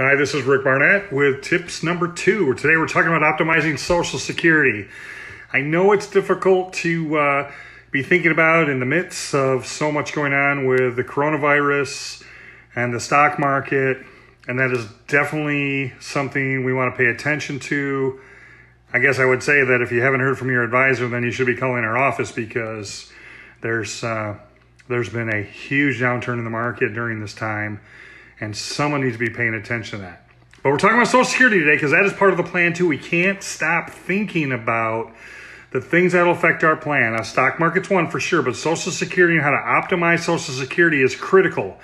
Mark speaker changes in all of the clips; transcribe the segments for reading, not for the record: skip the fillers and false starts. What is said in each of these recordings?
Speaker 1: Hi, this is Rick Barnett with tips number 2. Today we're talking about optimizing Social Security. I know it's difficult to be thinking about in the midst of so much going on with the coronavirus and the stock market, and that is definitely something we want to pay attention to. I guess I would say that if you haven't heard from your advisor, then you should be calling our office because there's been a huge downturn in the market during this time, and someone needs to be paying attention to that. But we're talking about Social Security today because that is part of the plan too. We can't stop thinking about the things that will affect our plan. Now, stock market's one for sure, but Social Security and how to optimize Social Security is critical.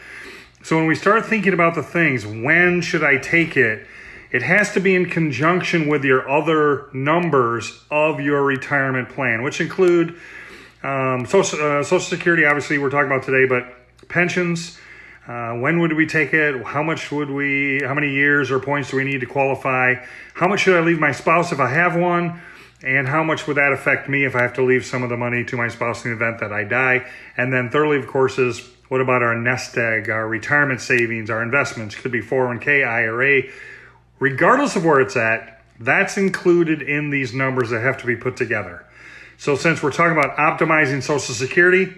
Speaker 1: So when we start thinking about the things, when should I take it? It has to be in conjunction with your other numbers of your retirement plan, which include Social Security, obviously we're talking about today, but pensions. When would we take it? How many years or points do we need to qualify? How much should I leave my spouse if I have one? And how much would that affect me if I have to leave some of the money to my spouse in the event that I die? And then thirdly, of course, is what about our nest egg, our retirement savings, our investments? Could be 401k, IRA. Regardless of where it's at, that's included in these numbers that have to be put together. So since we're talking about optimizing Social Security,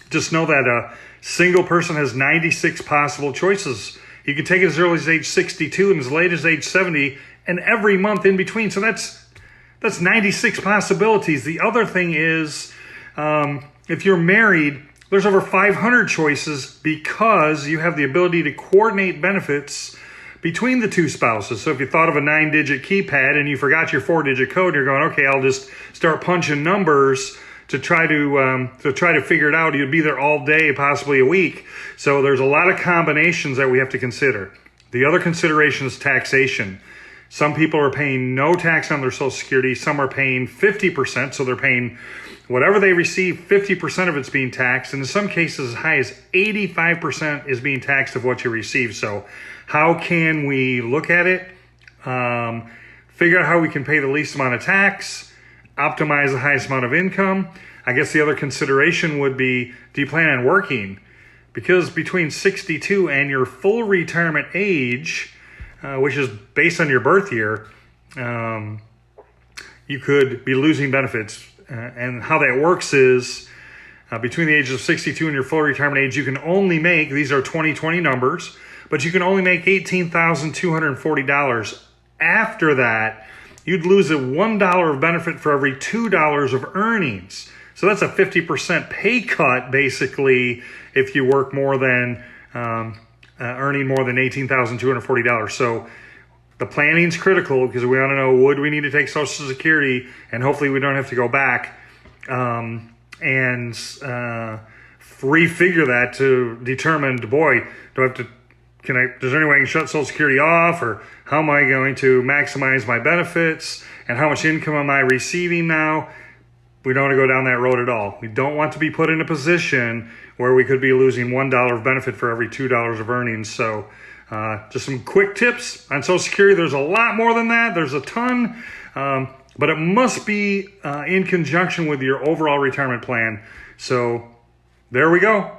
Speaker 1: just know that a single person has 96 possible choices. You can take it as early as age 62 and as late as age 70 and every month in between. So that's 96 possibilities. The other thing is, if you're married, there's over 500 choices because you have the ability to coordinate benefits between the two spouses. So if you thought of a 9-digit keypad and you forgot your 4-digit code, you're going, okay, I'll just start punching numbers to try to figure it out. You'd be there all day, possibly a week. So there's a lot of combinations that we have to consider. The other consideration is taxation. Some people are paying no tax on their Social Security. Some are paying 50%, so they're paying whatever they receive, 50% of it's being taxed. And in some cases, as high as 85% is being taxed of what you receive. So how can we look at it, figure out how we can pay the least amount of tax, optimize the highest amount of income? I guess the other consideration would be, do you plan on working? Because between 62 and your full retirement age, which is based on your birth year, you could be losing benefits. And how that works is between the ages of 62 and your full retirement age, you can only make, these are 2020 numbers, but you can only make $18,240. After that, you'd lose a $1 of benefit for every $2 of earnings. So that's a 50% pay cut, basically, if you work more than earning more than $18,240. So the planning is critical because we want to know, would we need to take Social Security, and hopefully we don't have to go back and refigure that to determine, boy, is there any way I can shut Social Security off, or how am I going to maximize my benefits, and how much income am I receiving now? We don't want to go down that road at all. We don't want to be put in a position where we could be losing $1 of benefit for every $2 of earnings. So just some quick tips on Social Security. There's a lot more than that. There's a ton, but it must be in conjunction with your overall retirement plan. So there we go.